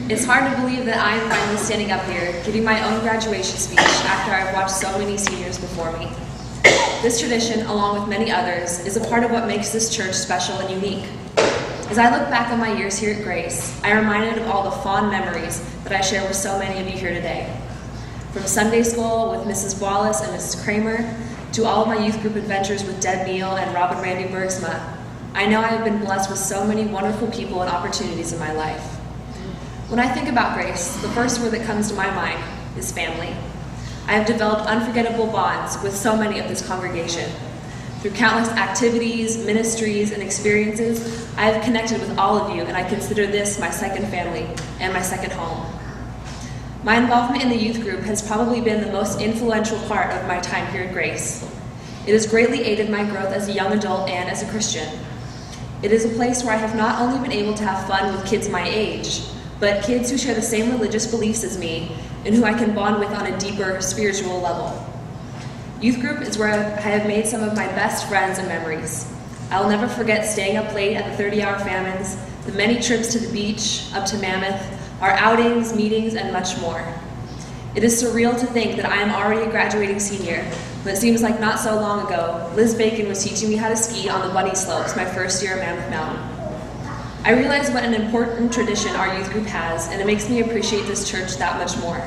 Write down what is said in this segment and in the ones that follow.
It's hard to believe that I am finally standing up here, giving my own graduation speech after I've watched so many seniors before me. This tradition, along with many others, is a part of what makes this church special and unique. As I look back on my years here at Grace, I am reminded of all the fond memories that I share with so many of you here today. From Sunday school with Mrs. Wallace and Mrs. Kramer, to all of my youth group adventures with Deb Neal and Robin Randy Bergsma, I know I have been blessed with so many wonderful people and opportunities in my life. When I think about Grace, the first word that comes to my mind is family. I have developed unforgettable bonds with so many of this congregation. Through countless activities, ministries, and experiences, I have connected with all of you, and I consider this my second family and my second home. My involvement in the youth group has probably been the most influential part of my time here at Grace. It has greatly aided my growth as a young adult and as a Christian. It is a place where I have not only been able to have fun with kids my age, but kids who share the same religious beliefs as me and who I can bond with on a deeper spiritual level. Youth group is where I have made some of my best friends and memories. I will never forget staying up late at the 30-hour famines, the many trips to the beach, up to Mammoth, our outings, meetings, and much more. It is surreal to think that I am already a graduating senior, but it seems like not so long ago, Liz Bacon was teaching me how to ski on the bunny slopes my first year at Mammoth Mountain. I realize what an important tradition our youth group has, and it makes me appreciate this church that much more.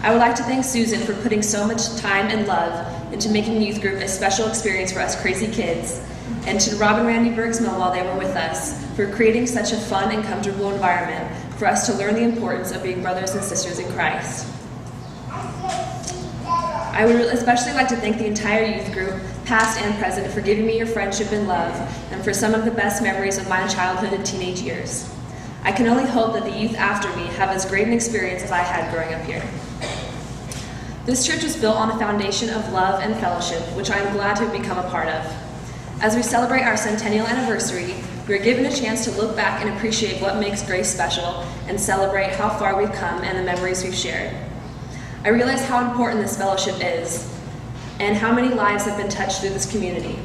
I would like to thank Susan for putting so much time and love into making youth group a special experience for us crazy kids, and to Rob and Randy Bergsma while they were with us for creating such a fun and comfortable environment for us to learn the importance of being brothers and sisters in Christ. I would especially like to thank the entire youth group, past and present, for giving me your friendship and love, and for some of the best memories of my childhood and teenage years. I can only hope that the youth after me have as great an experience as I had growing up here. This church is built on a foundation of love and fellowship, which I am glad to have become a part of. As we celebrate our centennial anniversary, we are given a chance to look back and appreciate what makes Grace special and celebrate how far we've come and the memories we've shared. I realize how important this fellowship is and how many lives have been touched through this community.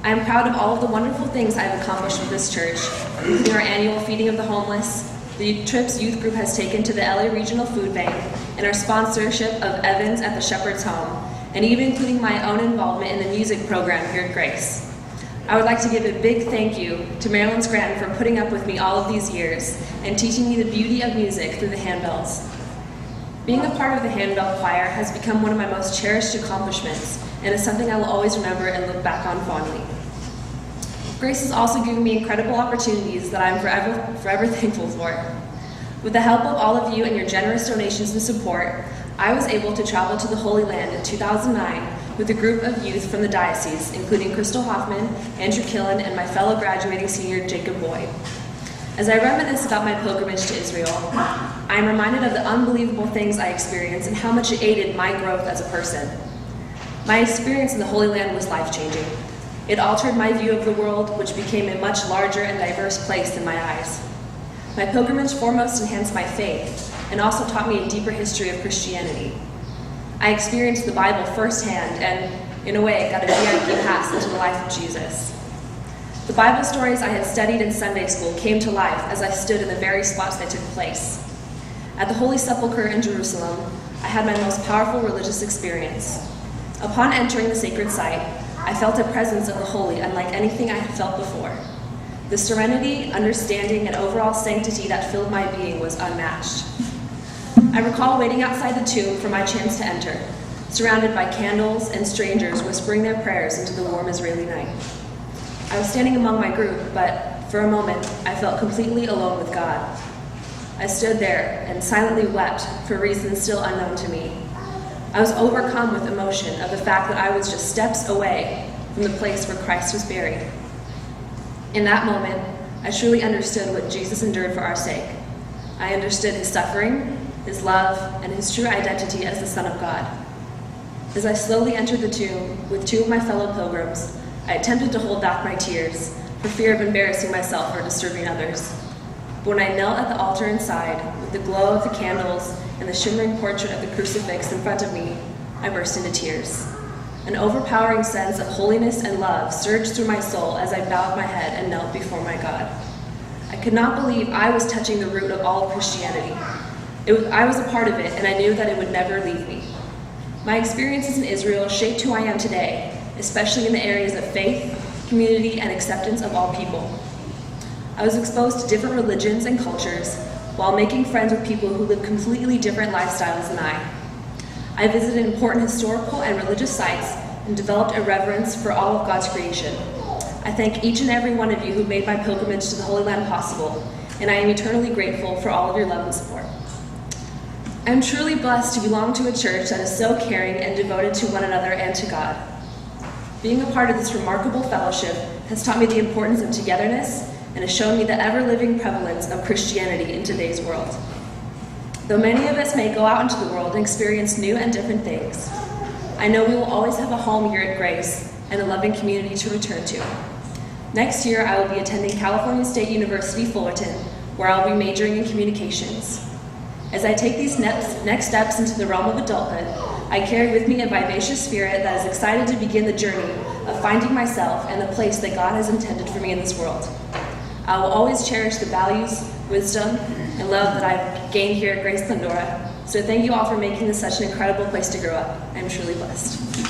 I am proud of all of the wonderful things I have accomplished with this church, including our annual feeding of the homeless, the trips youth group has taken to the LA Regional Food Bank, and our sponsorship of Evans at the Shepherd's Home, and even including my own involvement in the music program here at Grace. I would like to give a big thank you to Marilyn Scranton for putting up with me all of these years and teaching me the beauty of music through the handbells. Being a part of the handbell choir has become one of my most cherished accomplishments, and is something I will always remember and look back on fondly. Grace has also given me incredible opportunities that I am forever thankful for. With the help of all of you and your generous donations and support, I was able to travel to the Holy Land in 2009 with a group of youth from the diocese, including Crystal Hoffman, Andrew Killen, and my fellow graduating senior Jacob Boyd. As I reminisce about my pilgrimage to Israel, I am reminded of the unbelievable things I experienced and how much it aided my growth as a person. My experience in the Holy Land was life-changing. It altered my view of the world, which became a much larger and diverse place in my eyes. My pilgrimage foremost enhanced my faith and also taught me a deeper history of Christianity. I experienced the Bible firsthand and, in a way, got a VIP pass into the life of Jesus. The Bible stories I had studied in Sunday school came to life as I stood in the very spots they took place. At the Holy Sepulchre in Jerusalem, I had my most powerful religious experience. Upon entering the sacred site, I felt a presence of the holy unlike anything I had felt before. The serenity, understanding, and overall sanctity that filled my being was unmatched. I recall waiting outside the tomb for my chance to enter, surrounded by candles and strangers whispering their prayers into the warm Israeli night. I was standing among my group, but for a moment, I felt completely alone with God. I stood there and silently wept for reasons still unknown to me. I was overcome with emotion of the fact that I was just steps away from the place where Christ was buried. In that moment, I truly understood what Jesus endured for our sake. I understood his suffering, his love, and his true identity as the Son of God. As I slowly entered the tomb with two of my fellow pilgrims, I attempted to hold back my tears for fear of embarrassing myself or disturbing others. But when I knelt at the altar inside, with the glow of the candles and the shimmering portrait of the crucifix in front of me, I burst into tears. An overpowering sense of holiness and love surged through my soul as I bowed my head and knelt before my God. I could not believe I was touching the root of all of Christianity. I was a part of it, and I knew that it would never leave me. My experiences in Israel shaped who I am today, especially in the areas of faith, community, and acceptance of all people. I was exposed to different religions and cultures while making friends with people who live completely different lifestyles than I. I visited important historical and religious sites and developed a reverence for all of God's creation. I thank each and every one of you who made my pilgrimage to the Holy Land possible, and I am eternally grateful for all of your love and support. I am truly blessed to belong to a church that is so caring and devoted to one another and to God. Being a part of this remarkable fellowship has taught me the importance of togetherness and has shown me the ever-living prevalence of Christianity in today's world. Though many of us may go out into the world and experience new and different things, I know we will always have a home here at Grace and a loving community to return to. Next year, I will be attending California State University, Fullerton, where I'll be majoring in communications. As I take these next steps into the realm of adulthood, I carry with me a vivacious spirit that is excited to begin the journey of finding myself and the place that God has intended for me in this world. I will always cherish the values, wisdom, and love that I've gained here at Grace Glendora. So thank you all for making this such an incredible place to grow up. I'm truly blessed.